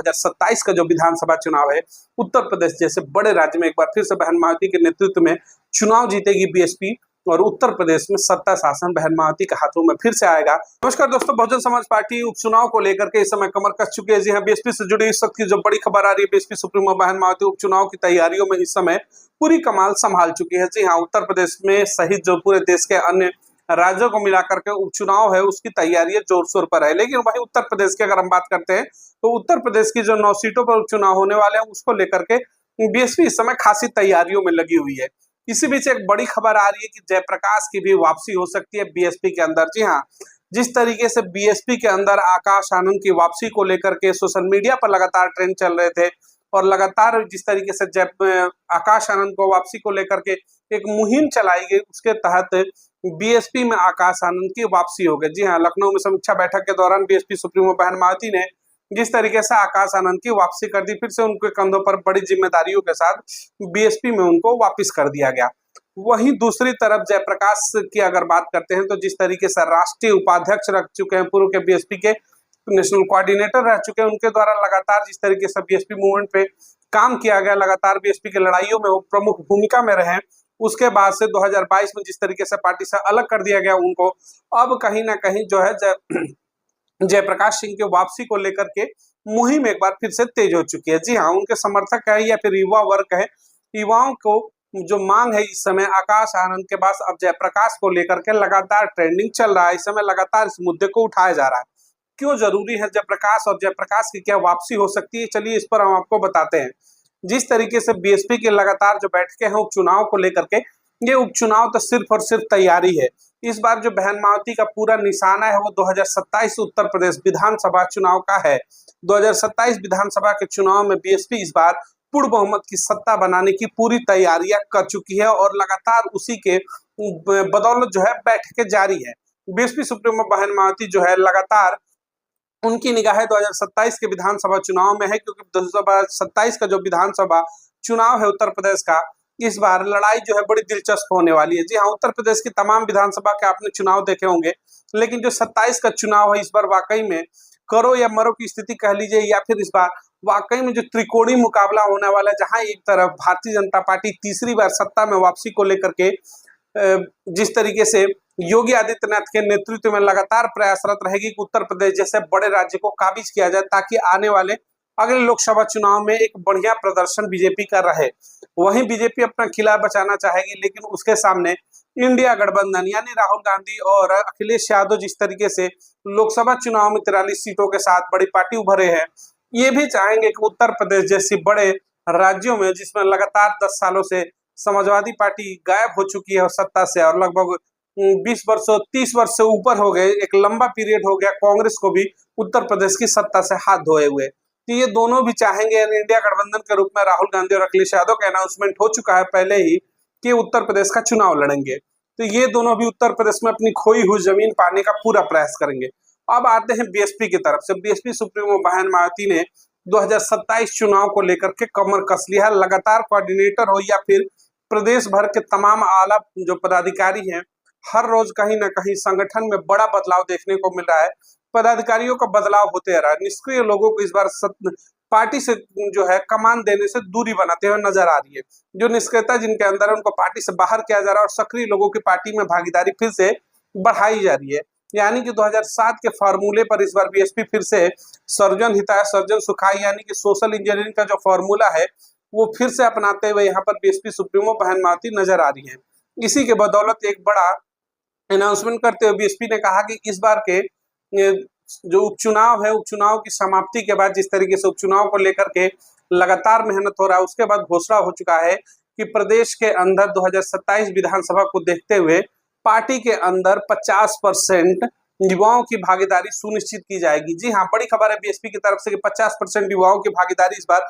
2027 का जो विधानसभा चुनाव है, उत्तर प्रदेश जैसे बड़े राज्य में एक बार फिर से बहन मायावती के नेतृत्व में चुनाव जीतेगी बीएसपी और उत्तर प्रदेश में सत्ता शासन बहन मायावती के हाथों में फिर से आएगा। नमस्कार दोस्तों, बहुजन समाज पार्टी उपचुनाव को लेकर के इस समय कमर कस चुकी है। जी हाँ, बीएसपी से जुड़ी इस वक्त की जो बड़ी खबर आ रही है, बीएसपी सुप्रीमो बहन मायावती उपचुनाव की तैयारियों में इस समय पूरी कमाल संभाल चुकी है। जी हाँ, उत्तर प्रदेश में सहित जो पूरे देश के अन्य राज्यों को मिलाकर के उपचुनाव है उसकी तैयारियां जोर शोर पर है। लेकिन वही उत्तर प्रदेश की अगर हम बात करते हैं तो उत्तर प्रदेश की जो 9 सीटों पर उपचुनाव होने वाले हैं उसको लेकर के बीएसपी इस समय खासी तैयारियों में लगी हुई है। इसी बीच एक बड़ी खबर आ रही है कि जयप्रकाश की भी वापसी हो सकती है बीएसपी के अंदर। जी हाँ, जिस तरीके से बीएसपी के अंदर आकाश आनंद की वापसी को लेकर के सोशल मीडिया पर लगातार ट्रेंड चल रहे थे और लगातार जिस तरीके से आकाश आनंद को वापसी को लेकर के एक मुहिम चलाई गई, उसके तहत बीएसपी में आकाश आनंद की वापसी हो गई। जी हाँ, लखनऊ में समीक्षा बैठक के दौरान बीएसपी सुप्रीमो बहन मायावती ने जिस तरीके से आकाश आनंद की वापसी कर दी, फिर से उनके कंधों पर बड़ी जिम्मेदारियों के साथ बीएसपी में उनको वापस कर दिया गया। वहीं दूसरी तरफ जयप्रकाश की अगर बात करते हैं तो जिस तरीके से राष्ट्रीय उपाध्यक्ष रह चुके हैं, पूर्व के बीएसपी के नेशनल कोऑर्डिनेटर रह चुके हैं, उनके द्वारा लगातार जिस तरीके से बीएसपी मूवमेंट पे काम किया गया, लगातार बीएसपी के लड़ाइयों में वो प्रमुख भूमिका में रहे। उसके बाद से 2022 में जिस तरीके से पार्टी से अलग कर दिया गया उनको, अब कहीं ना कहीं जो है जयप्रकाश सिंह के वापसी को लेकर के मुहिम एक बार फिर से तेज हो चुकी है। जी हाँ, उनके समर्थक है या फिर युवा वर्ग है, युवाओं को जो मांग है इस समय आकाश आनंद के पास अब जयप्रकाश को लेकर के लगातार ट्रेंडिंग चल रहा है। इस समय लगातार इस मुद्दे को उठाया जा रहा है। क्यों जरूरी है जयप्रकाश और जयप्रकाश की क्या वापसी हो सकती है, चलिए इस पर हम आपको बताते हैं। जिस तरीके से बीएसपी के लगातार जो बैठकें हैं उपचुनाव को लेकर के, ये उपचुनाव तो सिर्फ और सिर्फ तैयारी है। इस बार जो बहन मायावती का पूरा निशाना है वो 2027 उत्तर प्रदेश विधानसभा चुनाव का है। 2027 विधानसभा के चुनाव में बीएसपी इस बार पूर्ण बहुमत की सत्ता बनाने की पूरी तैयारियां कर चुकी है और लगातार उसी के बदौलत जो है बैठकें जारी है। बीएसपी सुप्रीमो बहन मायावती जो है लगातार उनकी निगाहें 2027 के विधानसभा चुनाव में है, क्योंकि 2027 का जो विधानसभा चुनाव है उत्तर प्रदेश का, इस बार लड़ाई जो है बड़ी दिलचस्प होने वाली है। जी हाँ, उत्तर प्रदेश की तमाम विधानसभा के आपने चुनाव देखे होंगे, लेकिन जो 27 का चुनाव है इस बार वाकई में करो या मरो की स्थिति कह लीजिए, या फिर इस बार वाकई में जो त्रिकोणीय मुकाबला होने वाला है, जहां एक तरफ भारतीय जनता पार्टी तीसरी बार सत्ता में वापसी को लेकर के जिस तरीके से योगी आदित्यनाथ के नेतृत्व में लगातार प्रयासरत रहेगी कि उत्तर प्रदेश जैसे बड़े राज्य को काबिज किया जाए ताकि आने वाले अगले लोकसभा चुनाव में एक बढ़िया प्रदर्शन बीजेपी का रहे। वहीं बीजेपी अपना किला बचाना चाहेगी, लेकिन उसके सामने इंडिया गठबंधन यानी राहुल गांधी और अखिलेश यादव जिस तरीके से लोकसभा चुनाव में 43 सीटों के साथ बड़ी पार्टी उभरे हैं, ये भी चाहेंगे कि उत्तर प्रदेश जैसी बड़े राज्यों में जिसमें लगातार 10 सालों से समाजवादी पार्टी गायब हो चुकी है सत्ता से और लगभग 20 वर्षों 30 वर्ष से ऊपर हो गए, एक लंबा पीरियड हो गया कांग्रेस को भी उत्तर प्रदेश की सत्ता से हाथ धोए हुए, तो ये दोनों भी चाहेंगे। इंडिया गठबंधन के रूप में राहुल गांधी और अखिलेश यादव का अनाउंसमेंट हो चुका है पहले ही कि उत्तर प्रदेश का चुनाव लड़ेंगे, तो ये दोनों भी उत्तर प्रदेश में अपनी खोई हुई जमीन पाने का पूरा प्रयास करेंगे। अब आते हैं बीएसपी की तरफ से। बीएसपी सुप्रीमो बहन मायावती ने 2027 चुनाव को लेकर के कमर कस लिया है। लगातार कोऑर्डिनेटर हो या फिर प्रदेश भर के तमाम आला जो पदाधिकारी हैं, हर रोज कहीं ना कहीं संगठन में बड़ा बदलाव देखने को मिल रहा है। पदाधिकारियों का बदलाव होते रहा है। निष्क्रिय लोगों को इस बार पार्टी से जो है कमान देने से दूरी बनाते हुए नजर आ रही है। जो निष्क्रियता जिनके अंदर है उनको पार्टी से बाहर किया जा रहा है और सक्रिय लोगों की पार्टी में भागीदारी फिर से बढ़ाई जा रही है। यानी कि 2007 के फार्मूले पर इस बार बीएसपी फिर से सर्वजन हिताय सर्वजन सुखाय यानी कि सोशल इंजीनियरिंग का जो फॉर्मूला है वो फिर से अपनाते हुए यहाँ पर बीएसपी सुप्रीमो बहन मायावती नजर आ रही है। इसी के बदौलत एक बड़ा अनाउंसमेंट करते हुए बीएसपी ने कहा कि इस बार के जो उपचुनाव है, उपचुनाव की समाप्ति के बाद जिस तरीके से उपचुनाव को लेकर के लगातार मेहनत हो रहा है, उसके बाद घोषणा हो चुका है कि प्रदेश के अंदर 2027 विधानसभा को देखते हुए पार्टी के अंदर 50% युवाओं की भागीदारी सुनिश्चित की जाएगी। जी हाँ, बड़ी खबर है बीएसपी की तरफ से कि 50% युवाओं की भागीदारी इस बार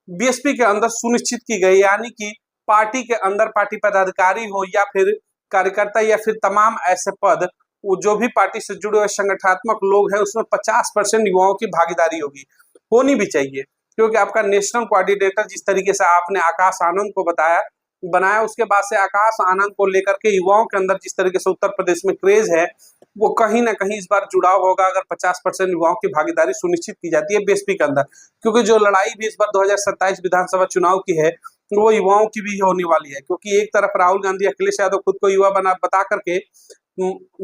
बीएसपी के अंदर सुनिश्चित की गई, यानी कि पार्टी के अंदर पार्टी पदाधिकारी हो या फिर कार्यकर्ता या फिर तमाम ऐसे पद जो भी पार्टी से जुड़े हुए संगठनात्मक लोग हैं उसमें 50% युवाओं की भागीदारी होगी, होनी भी चाहिए, क्योंकि आपका नेशनल कोऑर्डिनेटर जिस तरीके से आपने आकाश आनंद को बनाया, उसके बाद से आकाश आनंद को लेकर के युवाओं के अंदर जिस तरीके से उत्तर प्रदेश में क्रेज है, वो कहीं ना कहीं इस बार जुड़ाव होगा अगर 50% युवाओं की भागीदारी सुनिश्चित की जाती है बीएसपी के अंदर, क्योंकि जो लड़ाई भी इस बार 2027 विधानसभा चुनाव की है वो युवाओं की भी होने वाली है। क्योंकि एक तरफ राहुल गांधी, अखिलेश यादव खुद को युवा बता करके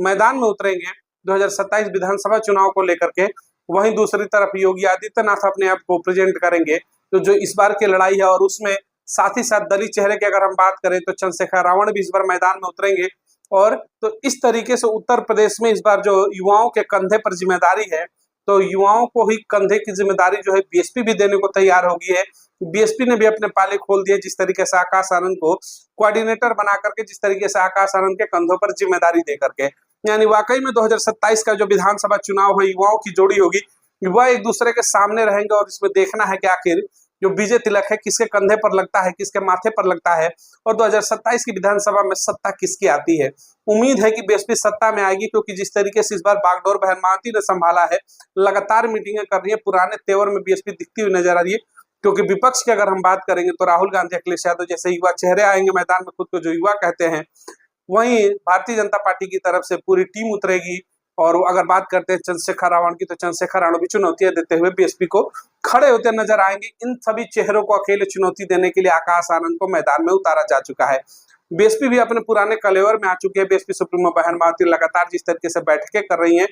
मैदान में उतरेंगे 2027 विधानसभा चुनाव को लेकर के, वहीं दूसरी तरफ योगी आदित्यनाथ अपने आप को प्रेजेंट करेंगे। तो जो इस बार की लड़ाई है, और उसमें साथ ही साथ दलित चेहरे की अगर हम बात करें तो चंद्रशेखर रावण भी इस बार मैदान में उतरेंगे। और तो इस तरीके से उत्तर प्रदेश में इस बार जो युवाओं के कंधे पर जिम्मेदारी है, तो युवाओं को ही कंधे की जिम्मेदारी जो है बीएसपी भी देने को तैयार होगी है। बीएसपी ने भी अपने पाले खोल दिए, जिस तरीके से आकाश आनंद को कोऑर्डिनेटर बना करके, जिस तरीके से आकाश आनंद के कंधों पर जिम्मेदारी दे करके, यानी वाकई में 2027 का जो विधानसभा चुनाव है युवाओं की जोड़ी होगी। युवा एक दूसरे के सामने रहेंगे और इसमें देखना है कि आखिर जो विजय तिलक है किसके कंधे पर लगता है, किसके माथे पर लगता है, और 2027 की विधानसभा में सत्ता किसकी आती है। उम्मीद है कि बीएसपी सत्ता में आएगी, क्योंकि जिस तरीके से इस बार बागडोर बहन मायावती ने संभाला है, लगातार मीटिंगें कर रही है, पुराने तेवर में बीएसपी दिखती हुई नजर आ रही है। क्योंकि विपक्ष की अगर हम बात करेंगे तो राहुल गांधी, अखिलेश यादव जैसे युवा चेहरे आएंगे मैदान में, खुद को जो युवा कहते हैं, वहीं भारतीय जनता पार्टी की तरफ से पूरी टीम उतरेगी। और अगर बात करते हैं चंद्रशेखर रावण की, तो चंद्रशेखर रावण भी चुनौतियां देते हुए बीएसपी को खड़े होते नजर आएंगे। इन सभी चेहरों को अकेले चुनौती देने के लिए आकाश आनंद को मैदान में उतारा जा चुका है। बीएसपी भी अपने पुराने कलेवर में आ चुकी है। बीएसपी सुप्रीमो बहन मायावती लगातार जिस तरीके से बैठकें कर रही हैं,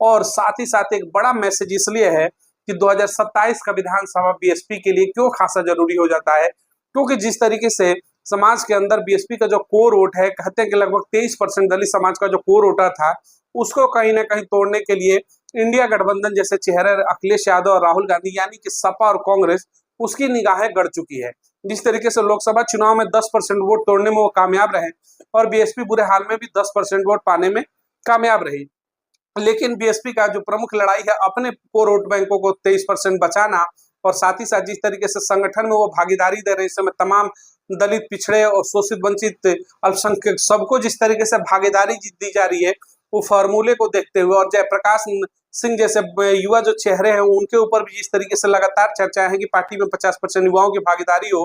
और साथ ही साथ एक बड़ा मैसेज इसलिए है कि 2027 का विधानसभा बीएसपी के लिए क्यों खासा जरूरी हो जाता है, क्योंकि जिस तरीके से समाज के अंदर बीएसपी का जो कोर वोट है, कहते हैं कि लगभग 23% दलित समाज का जो कोर वोटर था, उसको कहीं ना कहीं तोड़ने के लिए इंडिया गठबंधन जैसे चेहरे अखिलेश यादव और राहुल गांधी, यानी कि सपा और कांग्रेस, उसकी निगाहें गड़ चुकी है। जिस तरीके से लोकसभा चुनाव में 10% वोट तोड़ने में वो कामयाब रहे, और बीएसपी बुरे हाल में भी 10% वोट पाने में कामयाब रही। लेकिन बीएसपी का जो प्रमुख लड़ाई है अपने कोर वोट बैंकों को 23% बचाना, और साथ ही साथ जिस तरीके से संगठन में वो भागीदारी दे रहे, इस समय तमाम दलित, पिछड़े और शोषित, वंचित, अल्पसंख्यक सबको जिस तरीके से भागीदारी दी जा रही है, वो फार्मूले को देखते हुए, और जयप्रकाश सिंह जैसे युवा जो चेहरे हैं उनके ऊपर भी जिस तरीके से लगातार चर्चाएं हैं कि पार्टी में 50% युवाओं की भागीदारी हो,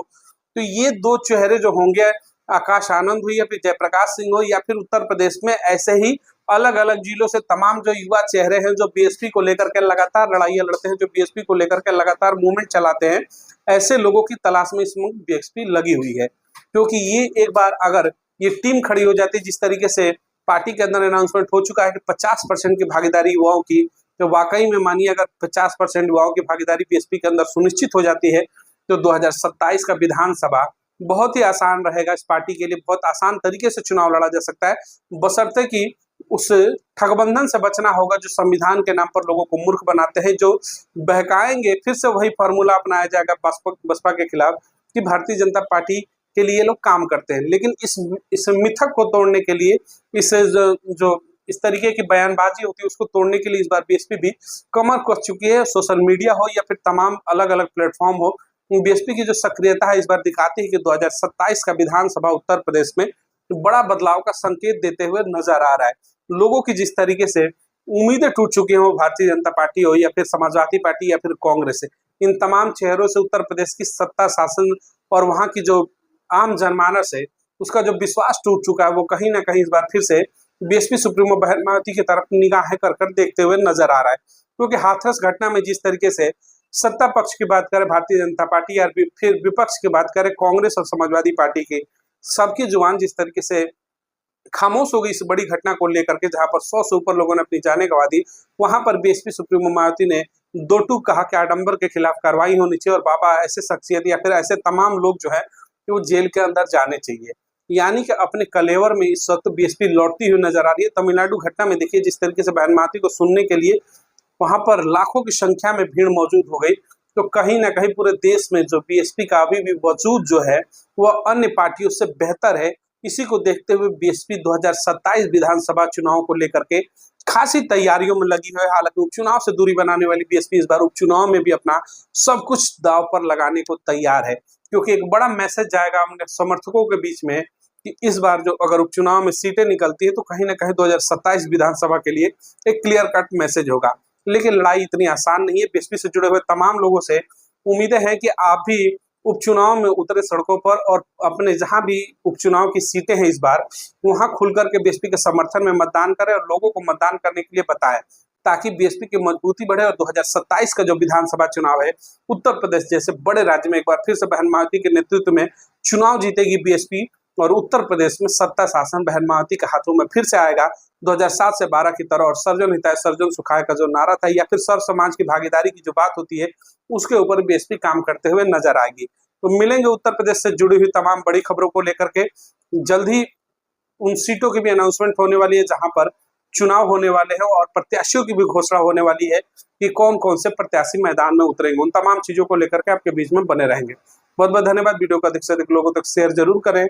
तो ये दो चेहरे जो होंगे, आकाश आनंद हो या फिर जयप्रकाश सिंह हो, या फिर उत्तर प्रदेश में ऐसे ही अलग अलग जिलों से तमाम जो युवा चेहरे हैं जो बीएसपी को लेकर के लगातार लड़ाइयां लड़ते हैं, जो बीएसपी को लेकर के लगातार मूवमेंट चलाते हैं, ऐसे लोगों की तलाश में इसमें बीएसपी लगी हुई है। क्योंकि ये एक बार अगर ये टीम खड़ी हो जाती है, जिस तरीके से पार्टी के अंदर अनाउंसमेंट हो चुका है कि 50% की भागीदारी युवाओं की, तो वाकई में मानिए अगर 50% युवाओं की भागीदारी बीएसपी के अंदर सुनिश्चित हो जाती है, तो 2027 का विधानसभा बहुत ही आसान रहेगा इस पार्टी के लिए। बहुत आसान तरीके से चुनाव लड़ा जा सकता है, बशर्ते कि उस ठगबंधन से बचना होगा जो संविधान के नाम पर लोगों को मूर्ख बनाते हैं, जो बहकाएंगे। फिर से वही फॉर्मूला अपनाया जाएगा बसपा के खिलाफ कि भारतीय जनता पार्टी के लिए लोग काम करते हैं। लेकिन इस मिथक को तोड़ने के लिए, इस तरीके की बयानबाजी होती है उसको तोड़ने के लिए इस बार बीएसपी भी कमर कस चुकी है। सोशल मीडिया हो या फिर तमाम अलग अलग प्लेटफॉर्म हो, बीएसपी की जो सक्रियता है इस बार दिखाती है कि 2027 का विधानसभा उत्तर प्रदेश में बड़ा बदलाव का संकेत देते हुए नजर आ रहा है। लोगों की जिस तरीके से उम्मीदें टूट चुकी हैं, वो भारतीय जनता पार्टी हो या फिर समाजवादी पार्टी या फिर कांग्रेस है, इन तमाम चेहरों से उत्तर प्रदेश की सत्ता, शासन और वहां की जो आम जनमानस है उसका जो विश्वास टूट चुका है, वो कहीं ना कहीं इस बार फिर से बीएसपी सुप्रीमो बहन मायावती की तरफ निगाहें कर देखते हुए नजर आ रहा है। क्योंकि हाथरस घटना में जिस तरीके से सत्ता पक्ष की बात करें भारतीय जनता पार्टी, या फिर विपक्ष की बात करें कांग्रेस और समाजवादी पार्टी की, सबकी जुबान जिस तरीके से खामोश हो गई इस बड़ी घटना को लेकर के, जहां पर 100 से ऊपर लोगों ने अपनी जानें गंवा दी, वहां पर बीएसपी सुप्रीमो मायावती ने दो टूक कहा कि आडंबर के खिलाफ कार्रवाई होनी चाहिए, और बाबा ऐसे शख्सियत या फिर ऐसे तमाम लोग जो है वो जेल के अंदर जाने चाहिए। यानी कि अपने कलेवर में इस वक्त बीएसपी लौटती हुई नजर आ रही है। तमिलनाडु घटना में देखिए जिस तरीके से बहन मायावती को सुनने के लिए वहां पर लाखों की संख्या में भीड़ मौजूद हो गई, तो कहीं ना कहीं पूरे देश में जो बीएसपी का अभी भी वजूद जो है वह अन्य पार्टियों से बेहतर है। इसी को देखते हुए बीएसपी 2027 विधानसभा चुनाव को लेकर के खासी तैयारियों में लगी है। हालांकि उपचुनाव से दूरी बनाने वाली बीएसपी इस बार उपचुनाव में भी अपना सब कुछ दांव पर लगाने को तैयार है, क्योंकि एक बड़ा मैसेज जाएगा अपने समर्थकों के बीच में कि इस बार जो अगर उपचुनाव में सीटें निकलती है तो कहीं ना कहीं 2027 विधानसभा के लिए एक क्लियर कट मैसेज होगा। लेकिन लड़ाई इतनी आसान नहीं है। बीएसपी से जुड़े हुए तमाम लोगों से उम्मीदें हैं कि आप भी उपचुनाव में उतरे सड़कों पर और अपने जहां भी उपचुनाव की सीटें हैं इस बार वहां खुलकर के बीएसपी के समर्थन में मतदान करें और लोगों को मतदान करने के लिए बताएं, ताकि बीएसपी की मजबूती बढ़े और 2027 का जो विधानसभा चुनाव है उत्तर प्रदेश जैसे बड़े राज्य में एक बार फिर से बहन मायावती के नेतृत्व में चुनाव जीतेगी बीएसपी और उत्तर प्रदेश में सत्ता शासन बहन मायावती के हाथों में फिर से आएगा 2007 से 12 की तरह। और सर्वजन हिताय सर्वजन सुखाय का जो नारा था या फिर सर्व समाज की भागीदारी की जो बात होती है उसके ऊपर बीएसपी काम करते हुए नजर आएगी। तो मिलेंगे उत्तर प्रदेश से जुड़ी हुई तमाम बड़ी खबरों को लेकर के। जल्द ही उन सीटों की भी अनाउंसमेंट होने वाली है जहां पर चुनाव होने वाले हैं और प्रत्याशियों की भी घोषणा होने वाली है कि कौन कौन से प्रत्याशी मैदान में उतरेंगे। उन तमाम चीजों को लेकर के आपके बीच में बने रहेंगे। बहुत बहुत धन्यवाद। वीडियो को अधिक से अधिक लोगों तक शेयर जरूर करें।